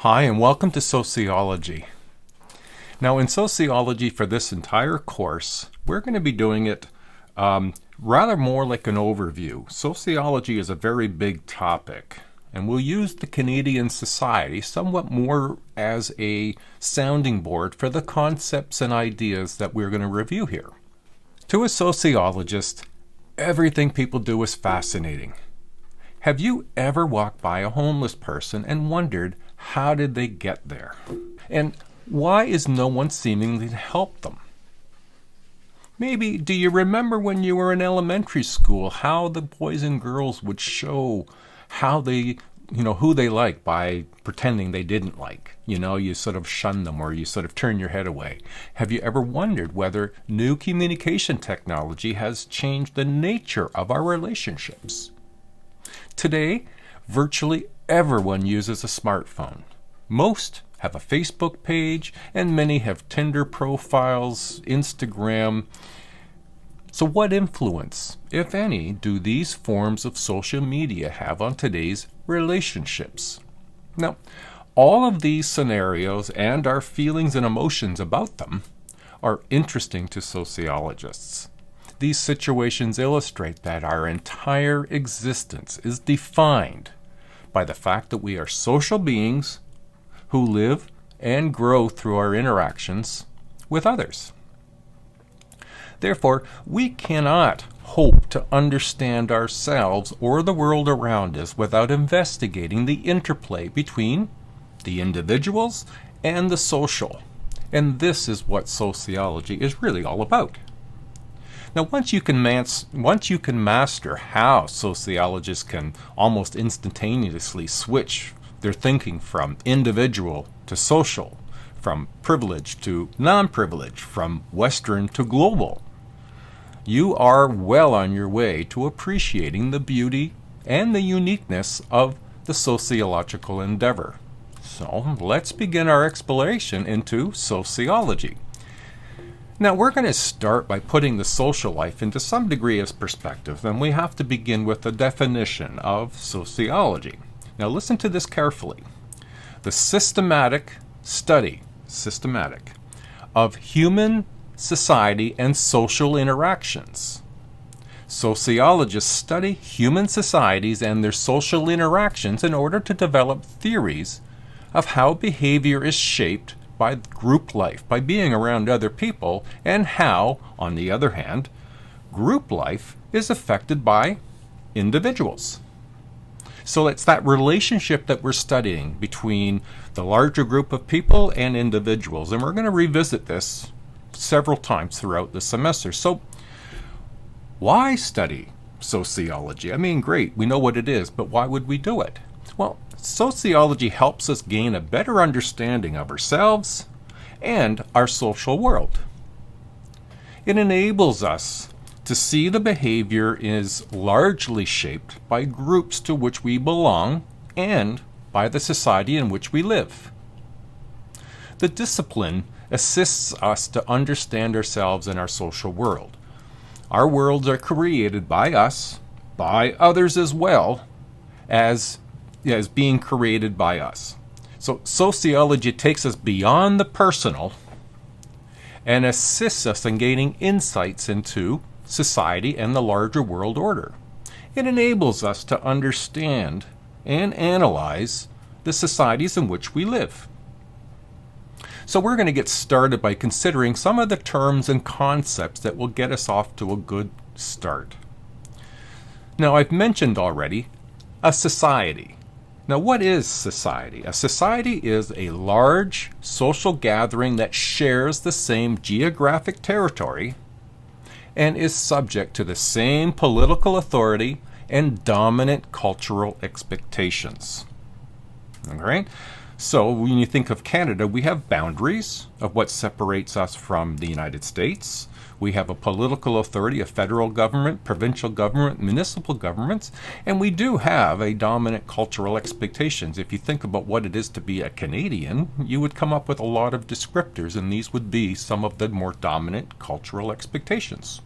Hi, and welcome to Sociology. Now, in Sociology, for this entire course, we're going to be doing it rather more like an overview. Sociology is a very big topic, and we'll use the Canadian society somewhat more as a sounding board for the concepts and ideas that we're going to review here. To a sociologist, everything people do is fascinating. Have you ever walked by a homeless person and wondered, how did they get there? And why is no one seemingly to help them? Maybe, do you remember when you were in elementary school, how the boys and girls would show how they, who they like by pretending they didn't like? You sort of shun them or you sort of turn your head away. Have you ever wondered whether new communication technology has changed the nature of our relationships? Today, virtually everyone uses a smartphone. Most have a Facebook page, and many have Tinder profiles, Instagram. So what influence, if any, do these forms of social media have on today's relationships? Now, all of these scenarios and our feelings and emotions about them are interesting to sociologists. These situations illustrate that our entire existence is defined by the fact that we are social beings who live and grow through our interactions with others. Therefore, we cannot hope to understand ourselves or the world around us without investigating the interplay between the individuals and the social. And this is what sociology is really all about. Now, once you can master how sociologists can almost instantaneously switch their thinking from individual to social, from privilege to non-privilege, from Western to global, you are well on your way to appreciating the beauty and the uniqueness of the sociological endeavor. So let's begin our exploration into sociology. Now, we're going to start by putting the social life into some degree of perspective, and we have to begin with the definition of sociology. Now, listen to this carefully. The systematic study of human society and social interactions. Sociologists study human societies and their social interactions in order to develop theories of how behavior is shaped by group life, by being around other people, and how, on the other hand, group life is affected by individuals. So it's that relationship that we're studying between the larger group of people and individuals, and we're going to revisit this several times throughout the semester. So why study sociology? I mean, great, we know what it is, but why would we do it? Well, sociology helps us gain a better understanding of ourselves and our social world. It enables us to see the behavior is largely shaped by groups to which we belong and by the society in which we live. The discipline assists us to understand ourselves and our social world. Our worlds are created by us, by others as well as being created by us. So sociology takes us beyond the personal and assists us in gaining insights into society and the larger world order. It enables us to understand and analyze the societies in which we live. So we're going to get started by considering some of the terms and concepts that will get us off to a good start. Now, I've mentioned already a society. Now, what is society? A society is a large social gathering that shares the same geographic territory and is subject to the same political authority and dominant cultural expectations. All right? So when you think of Canada, we have boundaries of what separates us from the United States. We have a political authority, a federal government, provincial government, municipal governments, and we do have a dominant cultural expectations. If you think about what it is to be a Canadian, you would come up with a lot of descriptors, and these would be some of the more dominant cultural expectations.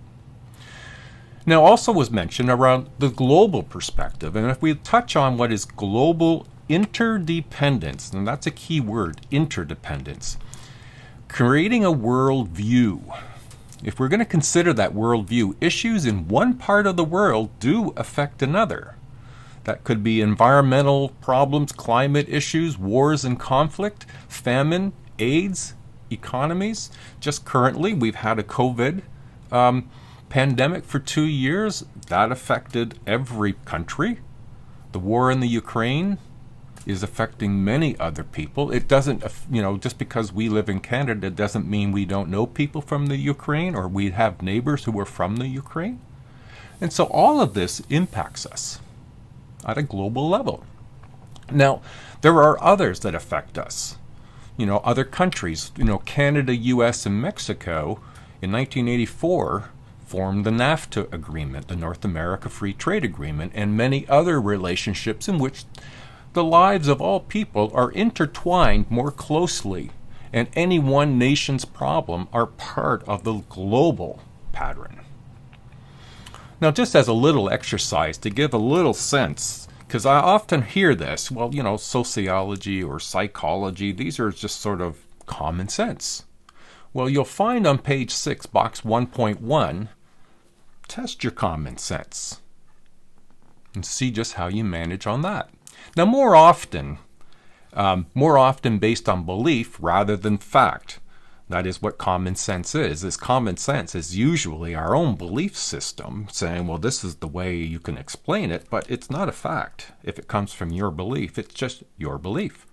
Now, also was mentioned around the global perspective, and if we touch on what is global interdependence, and that's a key word, interdependence. Creating a worldview. If we're going to consider that worldview, issues in one part of the world do affect another. That could be environmental problems, climate issues, wars and conflict, famine, AIDS, economies. Just currently, we've had a COVID pandemic for 2 years. That affected every country. The war in the Ukraine is affecting many other people. It doesn't, just because we live in Canada doesn't mean we don't know people from the Ukraine or we have neighbors who are from the Ukraine. And so all of this impacts us at a global level. Now, there are others that affect us. Other countries, Canada, US, and Mexico in 1984 formed the NAFTA agreement, the North America Free Trade Agreement, and many other relationships in which the lives of all people are intertwined more closely, and any one nation's problem are part of the global pattern. Now, just as a little exercise to give a little sense, because I often hear this, sociology or psychology, these are just sort of common sense. Well, you'll find on page 6, box 1.1, test your common sense and see just how you manage on that. Now, more often based on belief rather than fact. That is what common sense is. Common sense is usually our own belief system saying, well, this is the way you can explain it, but it's not a fact. If it comes from your belief, it's just your belief.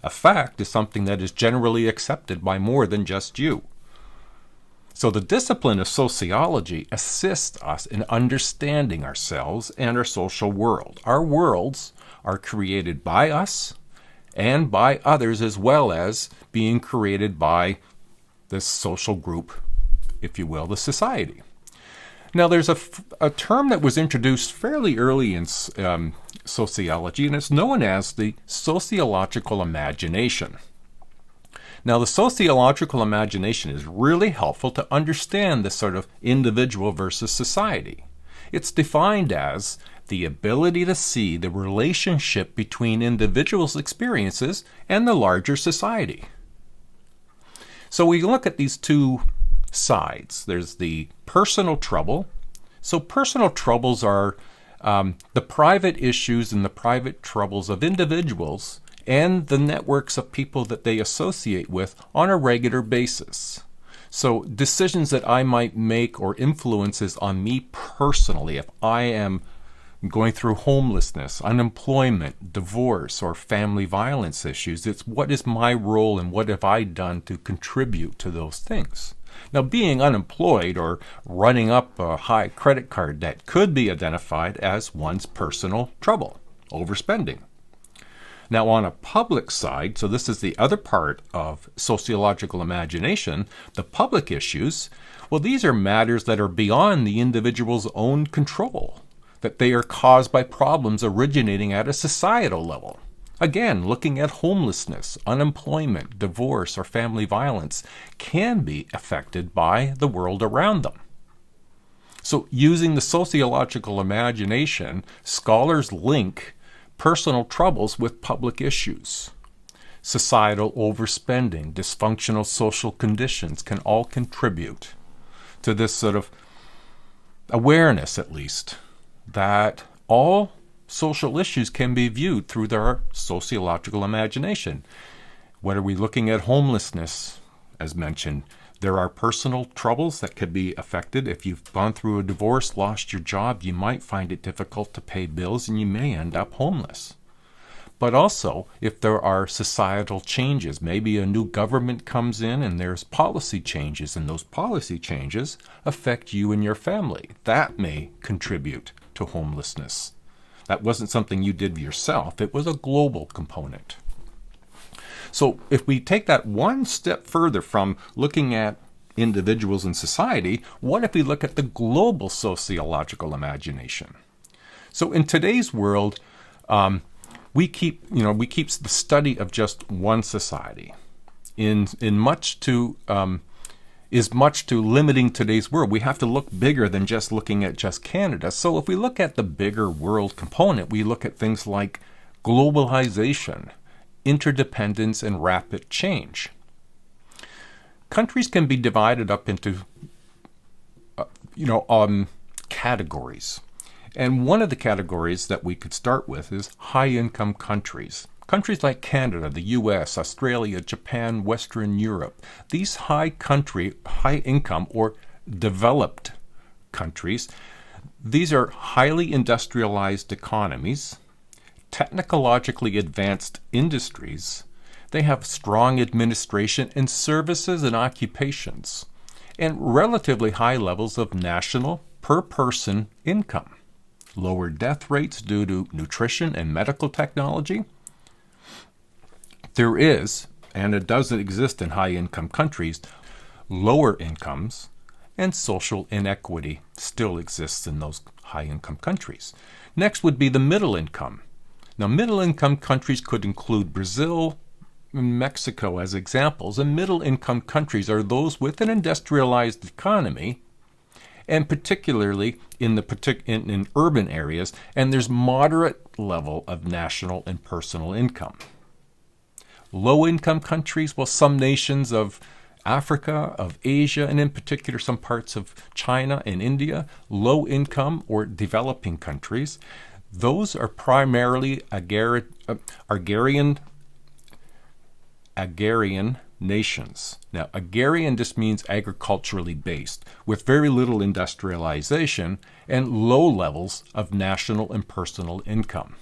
A fact is something that is generally accepted by more than just you. So the discipline of sociology assists us in understanding ourselves and our social world. Our worlds are created by us and by others, as well as being created by this social group, if you will, the society. Now, there's a term that was introduced fairly early in sociology, and it's known as the sociological imagination. Now, the sociological imagination is really helpful to understand this sort of individual versus society. It's defined as the ability to see the relationship between individuals' experiences and the larger society. So we look at these two sides. There's the personal trouble. So personal troubles are the private issues and the private troubles of individuals and the networks of people that they associate with on a regular basis. So decisions that I might make or influences on me personally, if I am going through homelessness, unemployment, divorce, or family violence issues, it's what is my role and what have I done to contribute to those things. Now, being unemployed or running up a high credit card debt could be identified as one's personal trouble, overspending. Now, on a public side, so this is the other part of sociological imagination, the public issues, well, these are matters that are beyond the individual's own control, that they are caused by problems originating at a societal level. Again, looking at homelessness, unemployment, divorce, or family violence can be affected by the world around them. So using the sociological imagination, scholars link personal troubles with public issues. Societal overspending, dysfunctional social conditions can all contribute to this sort of awareness, at least, that all social issues can be viewed through their sociological imagination. What are we looking at? Homelessness, as mentioned. There are personal troubles that could be affected. If you've gone through a divorce, lost your job, you might find it difficult to pay bills and you may end up homeless. But also, if there are societal changes, maybe a new government comes in and there's policy changes, and those policy changes affect you and your family. That may contribute to homelessness. That wasn't something you did yourself. It was a global component. So if we take that one step further from looking at individuals in society, what if we look at the global sociological imagination? So in today's world, we keep the study of just one society is much too limiting today's world. We have to look bigger than just looking at just Canada. So if we look at the bigger world component, we look at things like globalization, interdependence, and rapid change. Countries can be divided up into categories. And one of the categories that we could start with is high-income countries. Countries like Canada, the US, Australia, Japan, Western Europe. These high-income or developed countries, these are highly industrialized economies, technologically advanced industries. They have strong administration in services and occupations, and relatively high levels of national per-person income. Lower death rates due to nutrition and medical technology. There is, and it doesn't exist in high-income countries, lower incomes, and social inequity still exists in those high-income countries. Next would be the middle income. Now, middle-income countries could include Brazil and Mexico as examples, and middle-income countries are those with an industrialized economy, and particularly in urban areas, and there's moderate level of national and personal income. Low-income countries, well, some nations of Africa, of Asia, and in particular some parts of China and India, low-income or developing countries, those are primarily agrarian nations. Now, agrarian just means agriculturally based, with very little industrialization and low levels of national and personal income.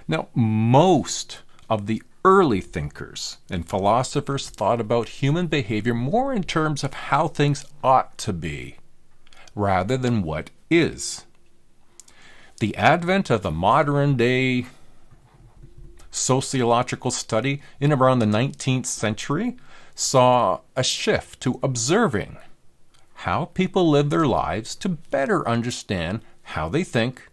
Now, most of the early thinkers and philosophers thought about human behavior more in terms of how things ought to be, rather than what is. The advent of the modern-day sociological study in around the 19th century saw a shift to observing how people live their lives to better understand how they think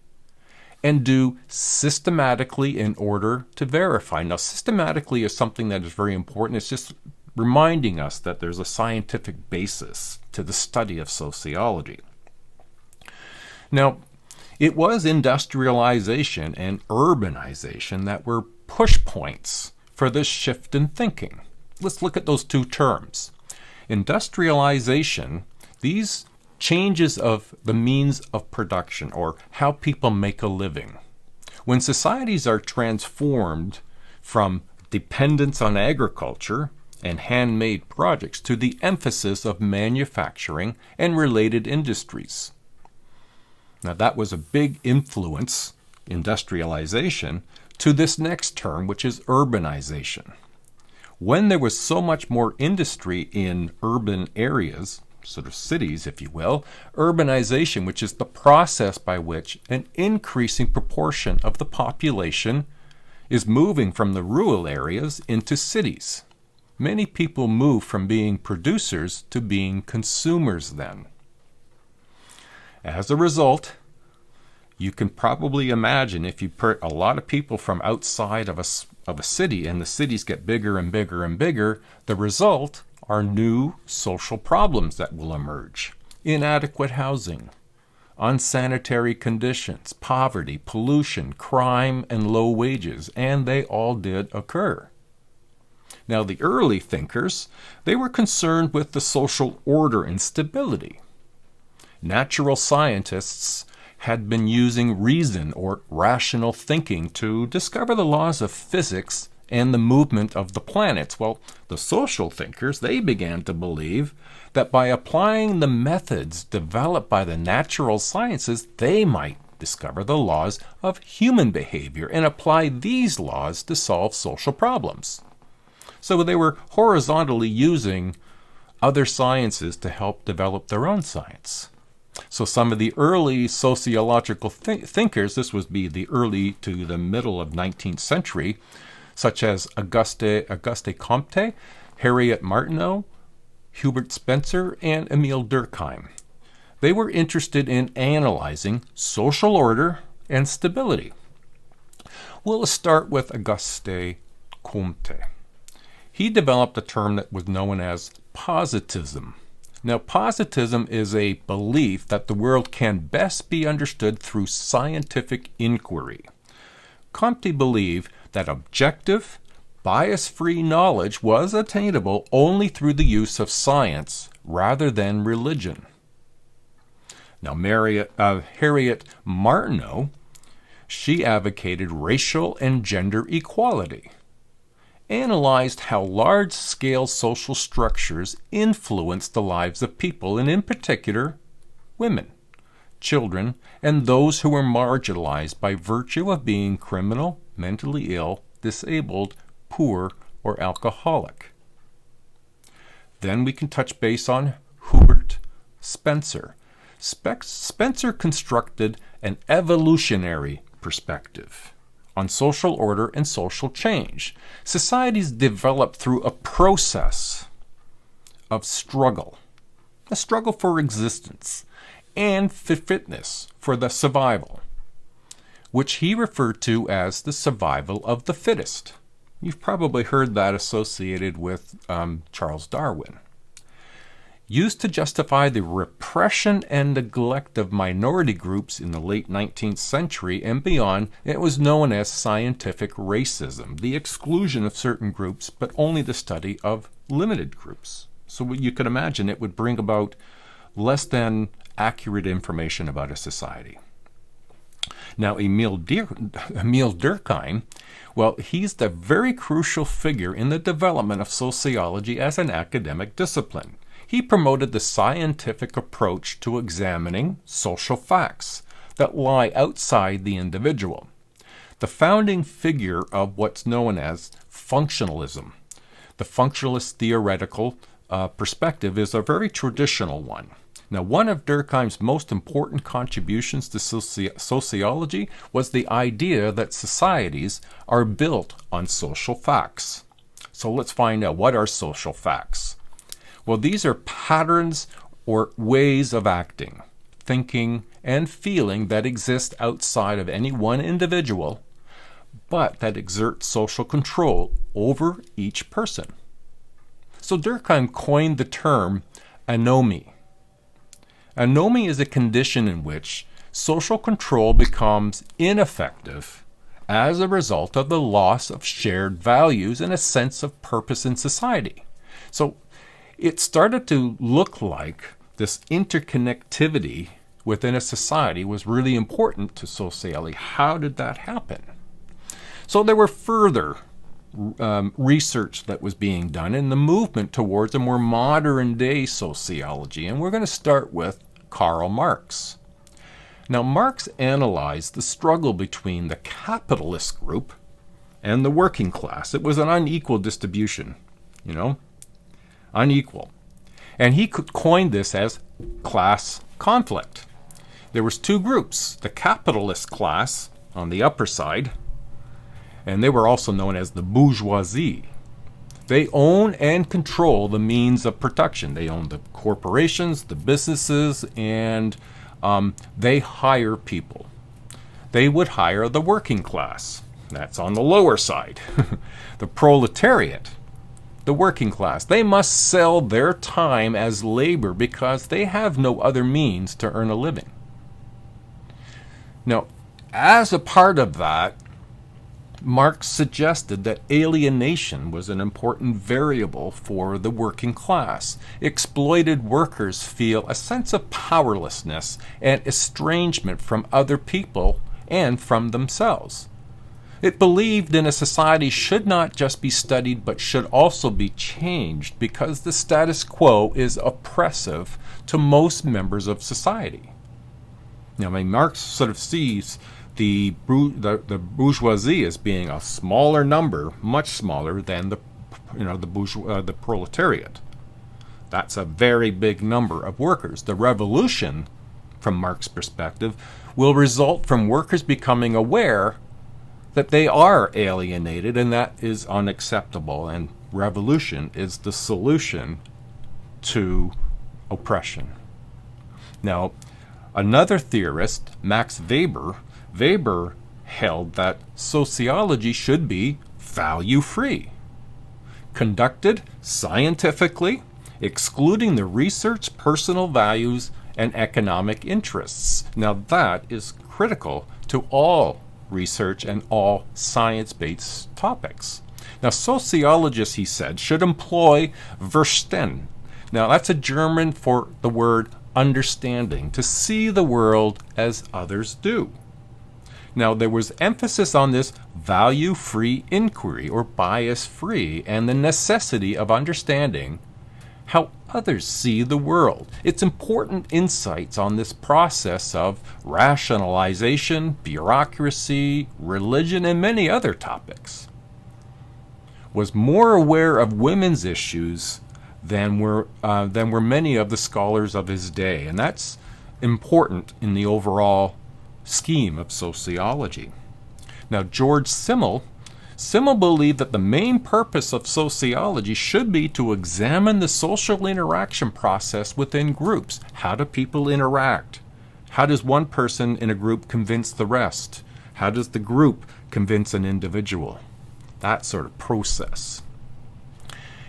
and do systematically in order to verify. Now, systematically is something that is very important. It's just reminding us that there's a scientific basis to the study of sociology. Now, it was industrialization and urbanization that were push points for this shift in thinking. Let's look at those two terms. Industrialization, these changes of the means of production or how people make a living. When societies are transformed from dependence on agriculture and handmade projects to the emphasis of manufacturing and related industries. Now, that was a big influence, industrialization, to this next term, which is urbanization. When there was so much more industry in urban areas, sort of cities, if you will, urbanization, which is the process by which an increasing proportion of the population is moving from the rural areas into cities. Many people move from being producers to being consumers then. As a result, you can probably imagine if you put a lot of people from outside of a city and the cities get bigger and bigger and bigger, the result are new social problems that will emerge. Inadequate housing, unsanitary conditions, poverty, pollution, crime, and low wages, and they all did occur. Now, the early thinkers, they were concerned with the social order and stability. Natural scientists had been using reason or rational thinking to discover the laws of physics and the movement of the planets. Well, the social thinkers, they began to believe that by applying the methods developed by the natural sciences, they might discover the laws of human behavior and apply these laws to solve social problems. So they were horizontally using other sciences to help develop their own science. So some of the early sociological thinkers, this would be the early to the middle of 19th century, such as Auguste Comte, Harriet Martineau, Hubert Spencer, and Emile Durkheim. They were interested in analyzing social order and stability. We'll start with Auguste Comte. He developed a term that was known as positivism. Now, positivism is a belief that the world can best be understood through scientific inquiry. Comte believed that objective, bias-free knowledge was attainable only through the use of science rather than religion. Now, Harriet Martineau, she advocated racial and gender equality, analyzed how large-scale social structures influence the lives of people, and in particular, women, children, and those who are marginalized by virtue of being criminal, mentally ill, disabled, poor, or alcoholic. Then we can touch base on Hubert Spencer. Spencer constructed an evolutionary perspective on social order and social change. Societies develop through a process of struggle, a struggle for existence, and fitness for the survival, which he referred to as the survival of the fittest. You've probably heard that associated with Charles Darwin. Used to justify the repression and neglect of minority groups in the late 19th century and beyond, it was known as scientific racism, the exclusion of certain groups, but only the study of limited groups. So you could imagine it would bring about less than accurate information about a society. Now, Emile Durkheim, well, he's the very crucial figure in the development of sociology as an academic discipline. He promoted the scientific approach to examining social facts that lie outside the individual. The founding figure of what's known as functionalism. The functionalist theoretical perspective is a very traditional one. Now, one of Durkheim's most important contributions to sociology was the idea that societies are built on social facts. So let's find out, what are social facts? Well, these are patterns or ways of acting, thinking, and feeling that exist outside of any one individual, but that exert social control over each person. So Durkheim coined the term anomie. Anomie is a condition in which social control becomes ineffective as a result of the loss of shared values and a sense of purpose in society. So it started to look like this interconnectivity within a society was really important to sociology. How did that happen? So there were further research that was being done in the movement towards a more modern day sociology, and we're going to start with Karl Marx. Now, Marx analyzed the struggle between the capitalist group and the working class. It was an unequal distribution, unequal. And he coined this as class conflict. There was two groups, the capitalist class on the upper side, and they were also known as the bourgeoisie. They own and control the means of production. They own the corporations, the businesses, and they hire people. They would hire the working class. That's on the lower side. The proletariat, the working class. They must sell their time as labor because they have no other means to earn a living. Now, as a part of that, Marx suggested that alienation was an important variable for the working class. Exploited workers feel a sense of powerlessness and estrangement from other people and from themselves. It believed in a society should not just be studied but should also be changed because the status quo is oppressive to most members of society. Now, Marx sort of sees the bourgeoisie as being a smaller number, much smaller than the proletariat. That's a very big number of workers. The revolution, from Marx's perspective, will result from workers becoming aware that they are alienated, and that is unacceptable, and revolution is the solution to oppression. Now, another theorist, Max Weber held that sociology should be value-free, conducted scientifically, excluding the research, personal values, and economic interests. Now that is critical to all research and all science-based topics. Now, sociologists, he said, should employ Verstehen. Now, that's a German for the word understanding, to see the world as others do. Now, there was emphasis on this value-free inquiry, or bias-free, and the necessity of understanding how others see the world. It's important insights on this process of rationalization, bureaucracy, religion, and many other topics. Was more aware of women's issues than were many of the scholars of his day, and that's important in the overall scheme of sociology. Now, George Simmel believed that the main purpose of sociology should be to examine the social interaction process within groups. How do people interact? How does one person in a group convince the rest? How does the group convince an individual? That sort of process.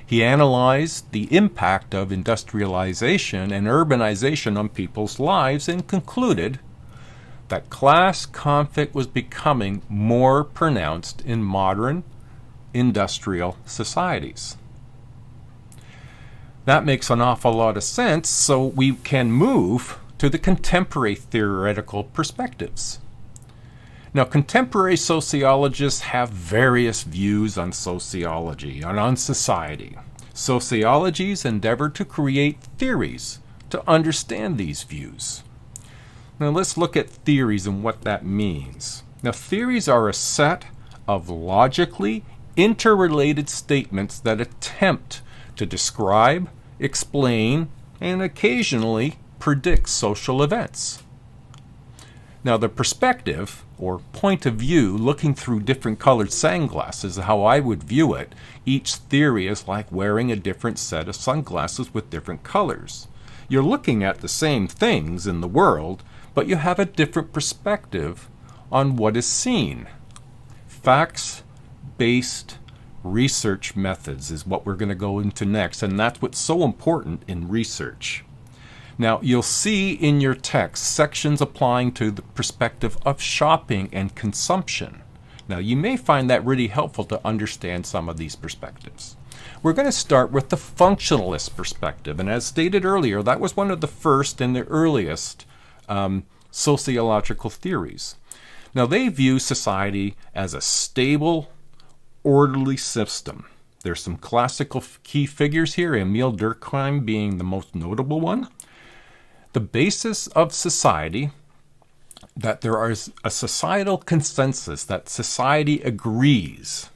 He analyzed the impact of industrialization and urbanization on people's lives and concluded that class conflict was becoming more pronounced in modern industrial societies. That makes an awful lot of sense, so we can move to the contemporary theoretical perspectives. Now, contemporary sociologists have various views on sociology and on society. Sociologies endeavor to create theories to understand these views. Now, let's look at theories and what that means. Now, theories are a set of logically interrelated statements that attempt to describe, explain, and occasionally predict social events. Now, the perspective, or point of view, looking through different colored sunglasses, is how I would view it. Each theory is like wearing a different set of sunglasses with different colors. You're looking at the same things in the world, but you have a different perspective on what is seen. Facts-based research methods is what we're going to go into next, and that's what's so important in research. Now, you'll see in your text sections applying to the perspective of shopping and consumption. Now, you may find that really helpful to understand some of these perspectives. We're going to start with the functionalist perspective, and as stated earlier, that was one of the first and the earliest sociological theories. Now, they view society as a stable, orderly system. There's some classical key figures here, Emile Durkheim being the most notable one. The basis of society, that there is a societal consensus, that society agrees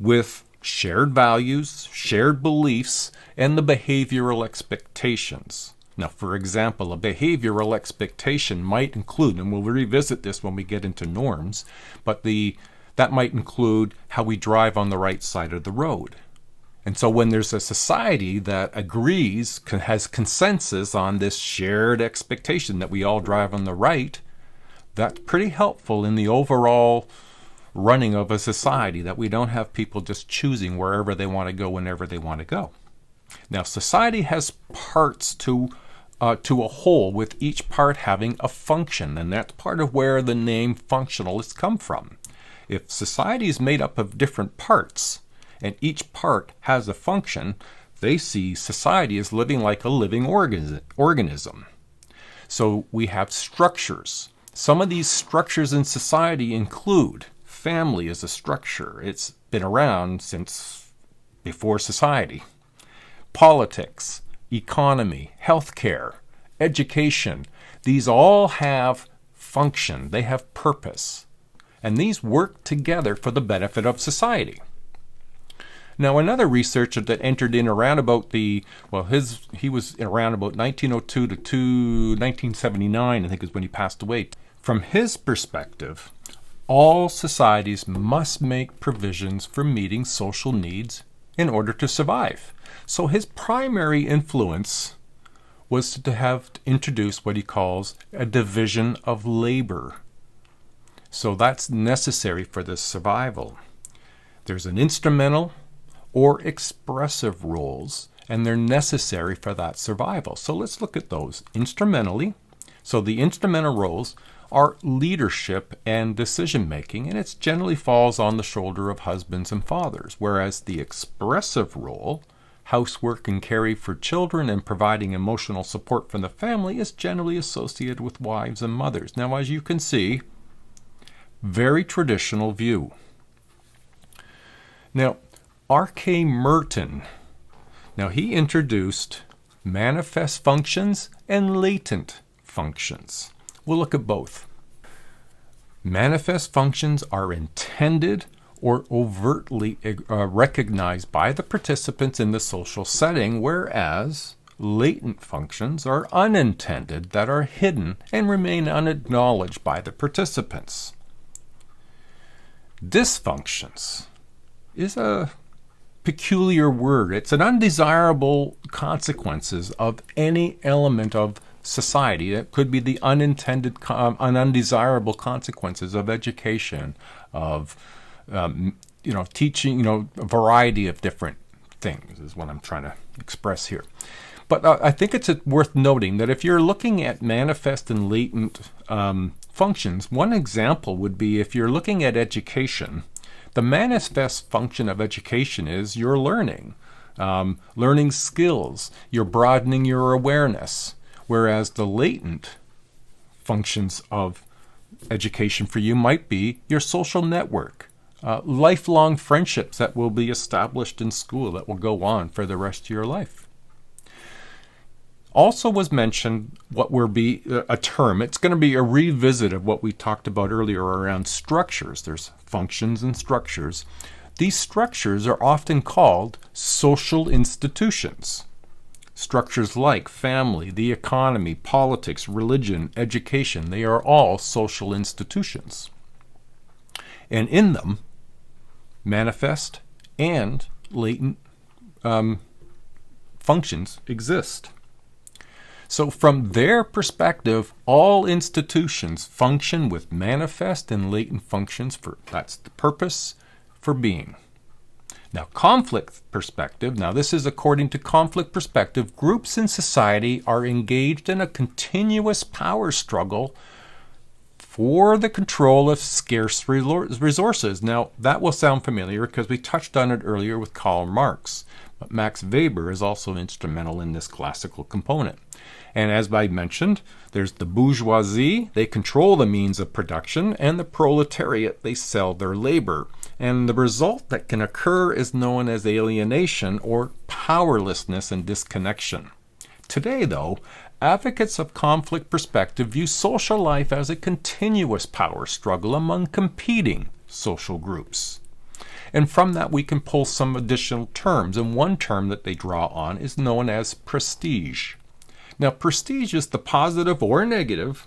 with shared values, shared beliefs, and the behavioral expectations. Now, for example, a behavioral expectation might include, and we'll revisit this when we get into norms, but that might include how we drive on the right side of the road. And so when there's a society that agrees, has consensus on this shared expectation that we all drive on the right, that's pretty helpful in the overall running of a society, that we don't have people just choosing wherever they want to go whenever they want to go. Now, society has parts to a whole, with each part having a function, and that's part of where the name functionalist come from. If society is made up of different parts, and each part has a function, they see society as living like a living organism. So we have structures. Some of these structures in society include family as a structure. It's been around since before society. Politics, economy, healthcare, education, these all have function. They have purpose. And these work together for the benefit of society. Now, another researcher that entered in around about he was around about 1902 to 1979, I think is when he passed away. From his perspective, all societies must make provisions for meeting social needs in order to survive. So his primary influence was to have introduced what he calls a division of labor. So that's necessary for this survival. There's an instrumental or expressive roles, and they're necessary for that survival. So let's look at those. Instrumentally, so the instrumental roles are leadership and decision making, and it generally falls on the shoulder of husbands and fathers, whereas the expressive role, housework and care for children and providing emotional support from the family, is generally associated with wives and mothers. Now, as you can see, very traditional view. Now, R.K. Merton, now he introduced manifest functions and latent functions. We'll look at both. Manifest functions are intended or overtly recognized by the participants in the social setting, whereas latent functions are unintended, that are hidden and remain unacknowledged by the participants. Dysfunctions is a peculiar word. It's an undesirable consequences of any element of society. It could be the undesirable consequences of education, of teaching, a variety of different things is what I'm trying to express here. But I think it's worth noting that if you're looking at manifest and latent functions, one example would be if you're looking at education, the manifest function of education is you're learning skills, you're broadening your awareness, whereas the latent functions of education for you might be your social network, lifelong friendships that will be established in school that will go on for the rest of your life. Also was mentioned what will be a term. It's going to be a revisit of what we talked about earlier around structures. There's functions and structures. These structures are often called social institutions. Structures like family, the economy, politics, religion, education, they are all social institutions. And in them, manifest and latent functions exist. So from their perspective, all institutions function with manifest and latent functions. That's the purpose for being. Now, conflict perspective. Now, this is according to conflict perspective. Groups in society are engaged in a continuous power struggle for the control of scarce resources. Now, that will sound familiar because we touched on it earlier with Karl Marx. But Max Weber is also instrumental in this classical component. And as I mentioned, there's the bourgeoisie, they control the means of production, and the proletariat, they sell their labor. And the result that can occur is known as alienation or powerlessness and disconnection. Today, though, advocates of conflict perspective view social life as a continuous power struggle among competing social groups. And from that, we can pull some additional terms. And one term that they draw on is known as prestige. Now, prestige is the positive or negative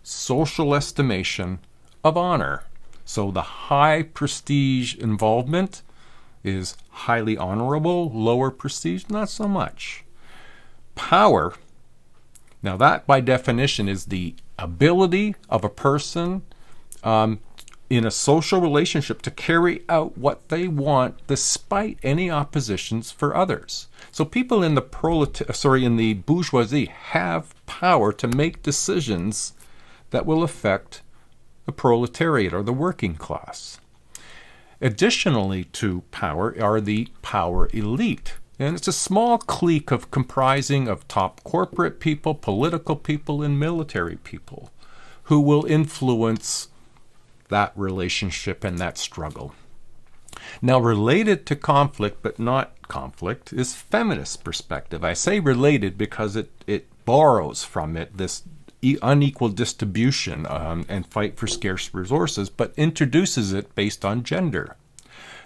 social estimation of honor. So the high prestige involvement is highly honorable, lower prestige, not so much. Power, now that by definition is the ability of a person in a social relationship to carry out what they want despite any oppositions for others. So people in the bourgeoisie have power to make decisions that will affect the proletariat or the working class. Additionally to power are the power elite. And it's a small clique comprising of top corporate people, political people, and military people who will influence that relationship and that struggle. Now, related to conflict, but not conflict, is feminist perspective. I say related because it borrows from it this unequal distribution and fight for scarce resources, but introduces it based on gender.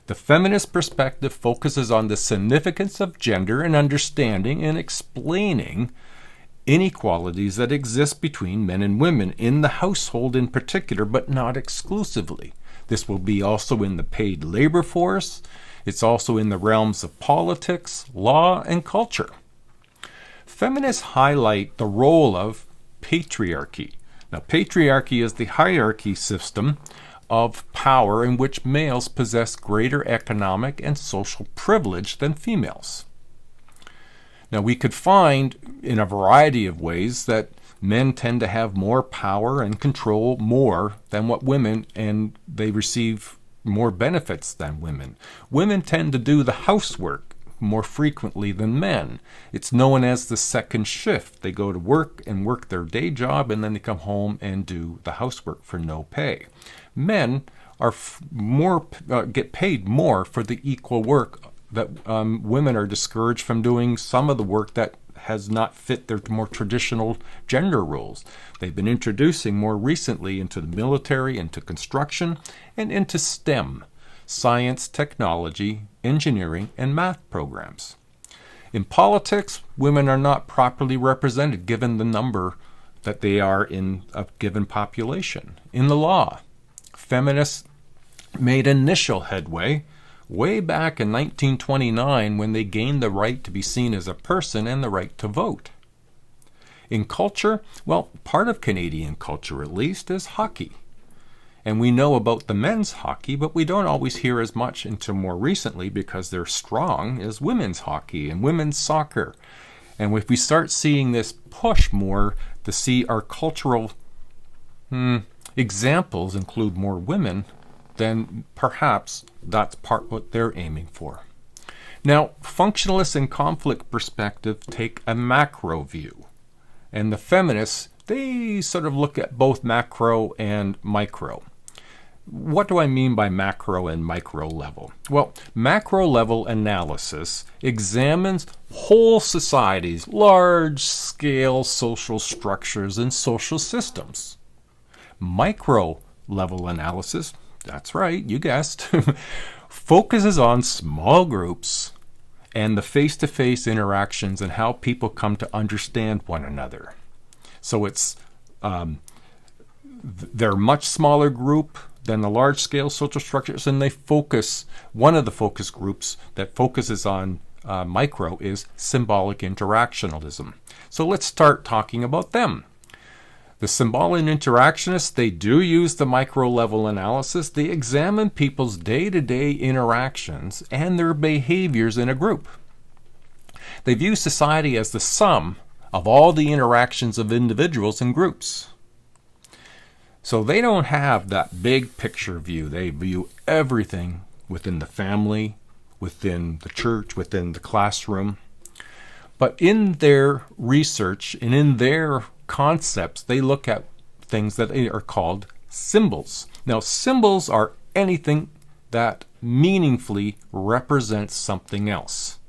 The feminist perspective focuses on the significance of gender and understanding and explaining inequalities that exist between men and women in the household in particular, but not exclusively. This will be also in the paid labor force. It's also in the realms of politics, law, and culture. Feminists highlight the role of patriarchy. Now, patriarchy is the hierarchy system of power in which males possess greater economic and social privilege than females. Now, we could find in a variety of ways that Men tend to have more power and control more than what women, and they receive more benefits than women. Women tend to do the housework more frequently than men. It's known as the second shift. They go to work and work their day job, and then they come home and do the housework for no pay. Men are get paid more for the equal work that women are discouraged from doing some of the work that has not fit their more traditional gender roles. They've been introducing more recently into the military, into construction, and into STEM, science, technology, engineering, and math programs. In politics, women are not properly represented given the number that they are in a given population. In the law, feminists made initial headway way back in 1929 when they gained the right to be seen as a person and the right to vote. In culture, well, part of Canadian culture at least is hockey. And we know about the men's hockey, but we don't always hear as much until more recently because they're strong as women's hockey and women's soccer. And if we start seeing this push more to see our cultural examples include more women, then perhaps that's part what they're aiming for. Now, functionalists in conflict perspective take a macro view, and the feminists, they sort of look at both macro and micro. What do I mean by macro and micro level? Well, macro level analysis examines whole societies, large-scale social structures and social systems. Micro level analysis, that's right, you guessed, focuses on small groups and the face-to-face interactions and how people come to understand one another. So it's they're a much smaller group than the large-scale social structures, and one of the focus groups that focuses on micro is symbolic interactionalism. So let's start talking about them. The symbolic interactionists, they do use the micro-level analysis. They examine people's day-to-day interactions and their behaviors in a group. They view society as the sum of all the interactions of individuals and groups. So they don't have that big picture view. They view everything within the family, within the church, within the classroom. But in their research and in their concepts, they look at things that are called symbols. Now, symbols are anything that meaningfully represents something else.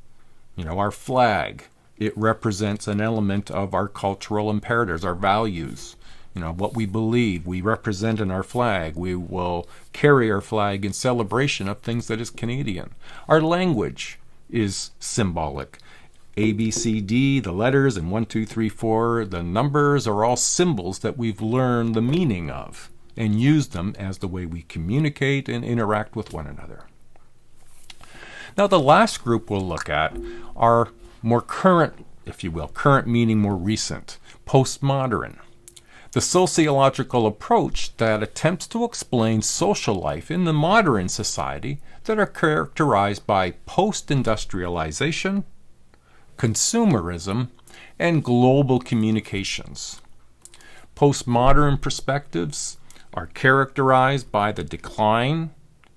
Our flag, it represents an element of our cultural imperatives, our values. What we believe, we represent in our flag. We will carry our flag in celebration of things that is Canadian. Our language is symbolic. A, B, C, D, the letters, and 1, 2, 3, 4, the numbers are all symbols that we've learned the meaning of and use them as the way we communicate and interact with one another. Now, the last group we'll look at are more current, if you will, current meaning more recent, postmodern. The sociological approach that attempts to explain social life in the modern society that are characterized by post-industrialization, consumerism, and global communications. Postmodern perspectives are characterized by the decline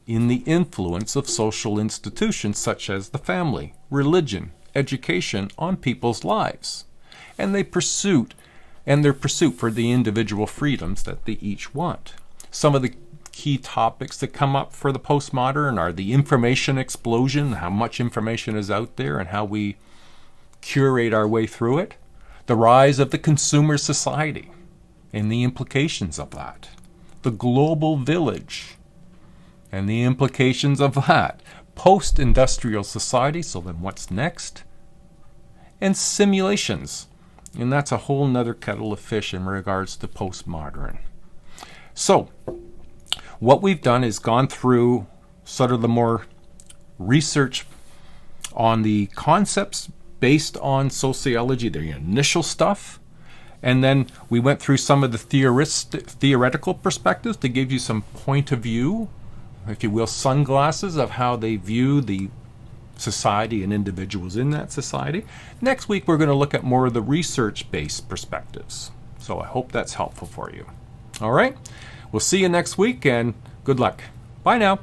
in the influence of social institutions such as the family, religion, education on people's lives, and their pursuit for the individual freedoms that they each want. Some of the key topics that come up for the postmodern are the information explosion, how much information is out there and how we curate our way through it, the rise of the consumer society and the implications of that, the global village and the implications of that, post-industrial society, so then what's next, and simulations. And that's a whole nother kettle of fish in regards to postmodern. So, what we've done is gone through sort of the more research on the concepts based on sociology, the initial stuff, and then we went through some of the theoretical perspectives to give you some point of view, if you will, sunglasses of how they view the society and individuals in that society. Next week, we're going to look at more of the research-based perspectives. So I hope that's helpful for you. All right, we'll see you next week, and good luck. Bye now.